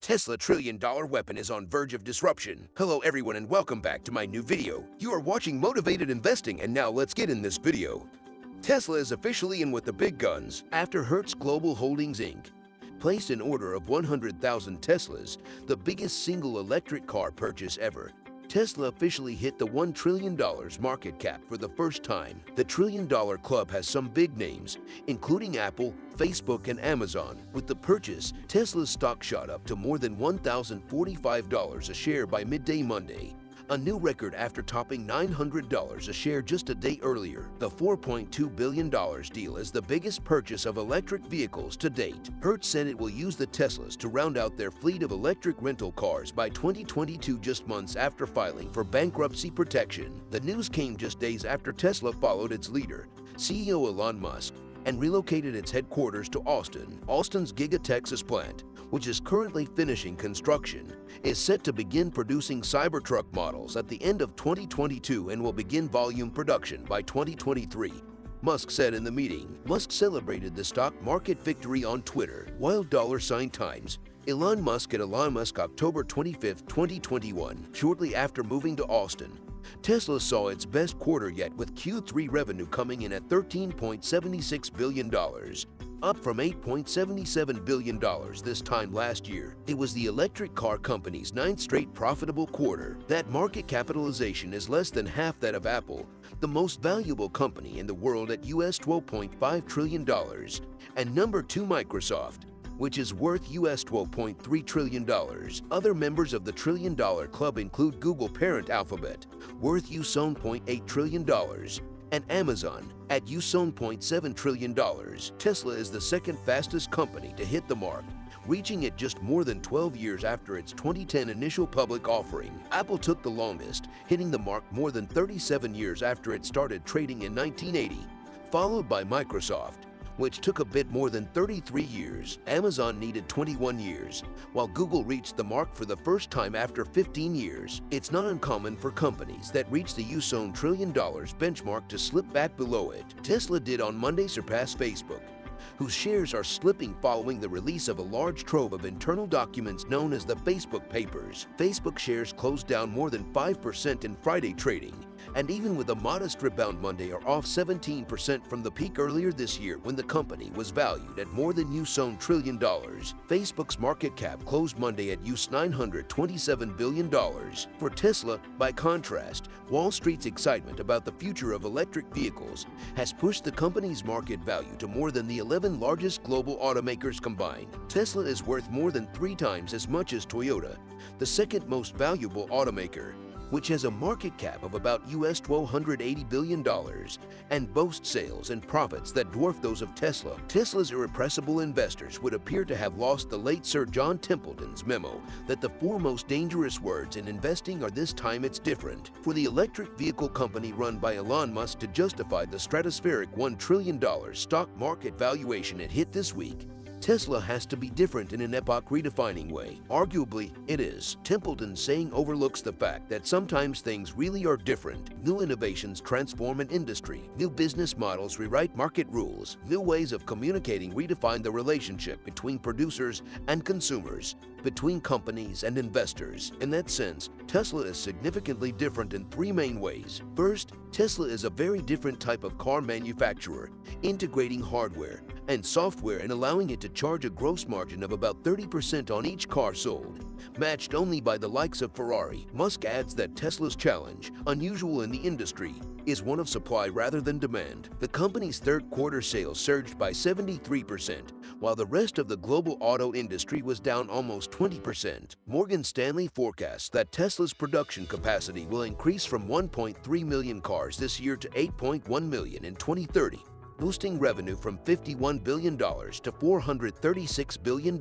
Tesla trillion-dollar weapon is on verge of disruption. Hello everyone and welcome back to my new video. You are watching Motivated Investing and now let's get in this video. Tesla is officially in with the big guns after Hertz Global Holdings Inc. placed an order of 100,000 Teslas, the biggest single electric car purchase ever. Tesla officially hit the $1 trillion market cap for the first time. The trillion-dollar club has some big names, including Apple, Facebook, and Amazon. With the purchase, Tesla's stock shot up to more than $1,045 a share by midday Monday, a new record after topping $900 a share just a day earlier. The $4.2 billion deal is the biggest purchase of electric vehicles to date. Hertz said it will use the Teslas to round out their fleet of electric rental cars by 2022, just months after filing for bankruptcy protection. The news came just days after Tesla followed its leader, CEO Elon Musk, and relocated its headquarters to Austin. Austin's Giga Texas plant, which is currently finishing construction, is set to begin producing Cybertruck models at the end of 2022 and will begin volume production by 2023. Musk said in the meeting. Musk celebrated the stock market victory on Twitter. While $Times, Elon Musk at Elon Musk October 25, 2021, shortly after moving to Austin, Tesla saw its best quarter yet, with Q3 revenue coming in at $13.76 billion, up from $8.77 billion this time last year. It was the electric car company's ninth straight profitable quarter. That market capitalization is less than half that of Apple, the most valuable company in the world at US $12.5 trillion, and number 2 Microsoft, which is worth US $12.3 trillion. Other members of the trillion-dollar club include Google parent Alphabet, worth US $0.8 trillion, and Amazon at US $0.7 trillion. Tesla is the second fastest company to hit the mark, reaching it just more than 12 years after its 2010 initial public offering. Apple took the longest, hitting the mark more than 37 years after it started trading in 1980, followed by Microsoft, which took a bit more than 33 years. Amazon needed 21 years, while Google reached the mark for the first time after 15 years. It's not uncommon for companies that reach the US $1 trillion benchmark to slip back below it. Tesla did on Monday surpass Facebook, whose shares are slipping following the release of a large trove of internal documents known as the Facebook Papers. Facebook shares closed down more than 5% in Friday trading, and even with a modest rebound Monday are off 17% from the peak earlier this year when the company was valued at more than US $1 trillion. Facebook's market cap closed Monday at US $927 billion. For Tesla, by contrast, Wall Street's excitement about the future of electric vehicles has pushed the company's market value to more than the 11 largest global automakers combined. Tesla is worth more than 3 times as much as Toyota, the second most valuable automaker, which has a market cap of about US $1,280 billion and boasts sales and profits that dwarf those of Tesla. Tesla's irrepressible investors would appear to have lost the late Sir John Templeton's memo that the 4 most dangerous words in investing are "this time it's different." For the electric vehicle company run by Elon Musk to justify the stratospheric $1 trillion stock market valuation it hit this week, Tesla has to be different in an epoch-redefining way. Arguably, it is. Templeton's saying overlooks the fact that sometimes things really are different. New innovations transform an industry. New business models rewrite market rules. New ways of communicating redefine the relationship between producers and consumers, between companies and investors. In that sense, Tesla is significantly different in 3 main ways. First, Tesla is a very different type of car manufacturer, integrating hardware and software and allowing it to charge a gross margin of about 30% on each car sold, matched only by the likes of Ferrari. Musk adds that Tesla's challenge, unusual in the industry, is one of supply rather than demand. The company's third quarter sales surged by 73%, while the rest of the global auto industry was down almost 20%. Morgan Stanley forecasts that Tesla's production capacity will increase from 1.3 million cars this year to 8.1 million in 2030, boosting revenue from $51 billion to $436 billion.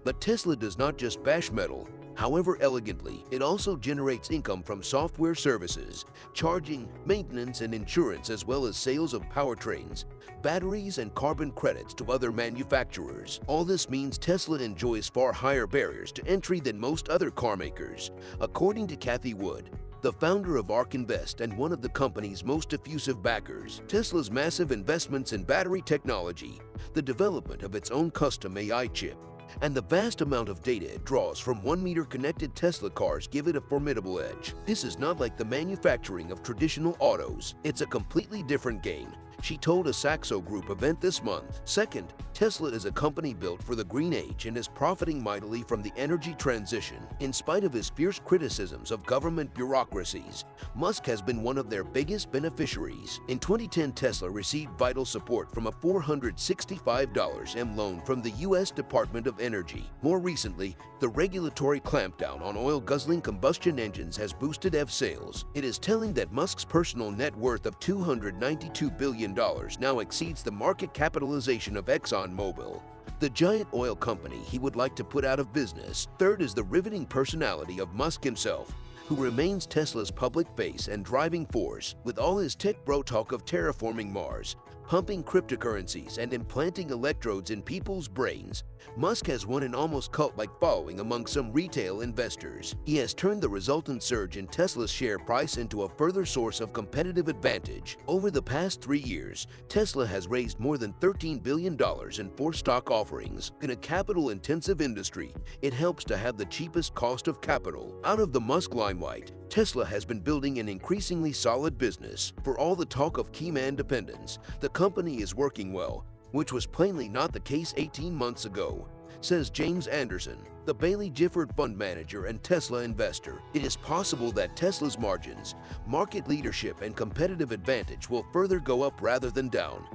But Tesla does not just bash metal. However elegantly, it also generates income from software services, charging, maintenance, and insurance, as well as sales of powertrains, batteries, and carbon credits to other manufacturers. All this means Tesla enjoys far higher barriers to entry than most other car makers. According to Cathie Wood, the founder of ARK Invest and one of the company's most effusive backers, Tesla's massive investments in battery technology, the development of its own custom AI chip, and the vast amount of data it draws from 1-meter connected Tesla cars give it a formidable edge. This is not like the manufacturing of traditional autos. It's a completely different game, she told a Saxo Group event this month. Second, Tesla is a company built for the green age and is profiting mightily from the energy transition. In spite of his fierce criticisms of government bureaucracies, Musk has been one of their biggest beneficiaries. In 2010, Tesla received vital support from a $465 loan from the U.S. Department of Energy. More recently, the regulatory clampdown on oil-guzzling combustion engines has boosted EV sales. It is telling that Musk's personal net worth of $292 billion now exceeds the market capitalization of ExxonMobil, the giant oil company he would like to put out of business. Third is the riveting personality of Musk himself, who remains Tesla's public face and driving force. With all his tech bro talk of terraforming Mars, pumping cryptocurrencies, and implanting electrodes in people's brains, Musk has won an almost cult-like following among some retail investors. He has turned the resultant surge in Tesla's share price into a further source of competitive advantage. Over the past 3 years, Tesla has raised more than $13 billion in 4 stock offerings. In a capital-intensive industry, it helps to have the cheapest cost of capital. Out of the Musk limelight, Tesla has been building an increasingly solid business. For all the talk of keyman dependence, the company is working well, which was plainly not the case 18 months ago, says James Anderson, the Bailey Gifford fund manager and Tesla investor. It is possible that Tesla's margins, market leadership, and competitive advantage will further go up rather than down.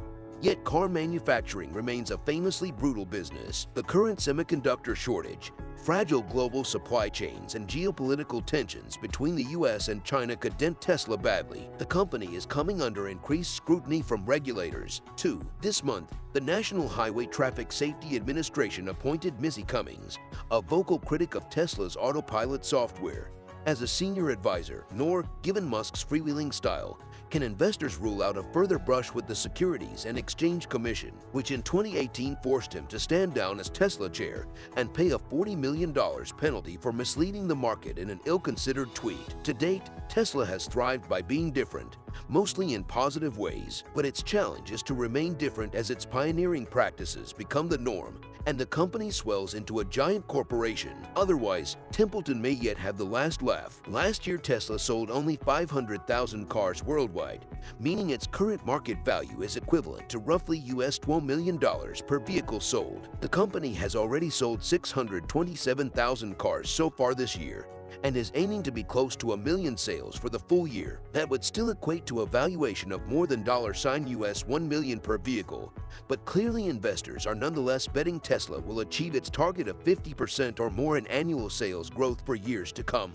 Yet car manufacturing remains a famously brutal business. The current semiconductor shortage, fragile global supply chains, and geopolitical tensions between the US and China could dent Tesla badly. The company is coming under increased scrutiny from regulators, too. This month, the National Highway Traffic Safety Administration appointed Missy Cummings, a vocal critic of Tesla's autopilot software, as a senior advisor. Nor, given Musk's freewheeling style, can investors rule out a further brush with the Securities and Exchange Commission, which in 2018 forced him to stand down as Tesla chair and pay a $40 million penalty for misleading the market in an ill-considered tweet. To date, Tesla has thrived by being different, mostly in positive ways, but its challenge is to remain different as its pioneering practices become the norm and the company swells into a giant corporation. Otherwise, Templeton may yet have the last laugh. Last year, Tesla sold only 500,000 cars worldwide, meaning its current market value is equivalent to roughly $12 million per vehicle sold. The company has already sold 627,000 cars so far this year, and is aiming to be close to 1 million sales for the full year. That would still equate to a valuation of more than $1 million per vehicle, but clearly investors are nonetheless betting Tesla will achieve its target of 50% or more in annual sales growth for years to come.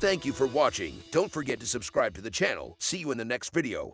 Thank you for watching. Don't forget to subscribe to the channel. See you in the next video.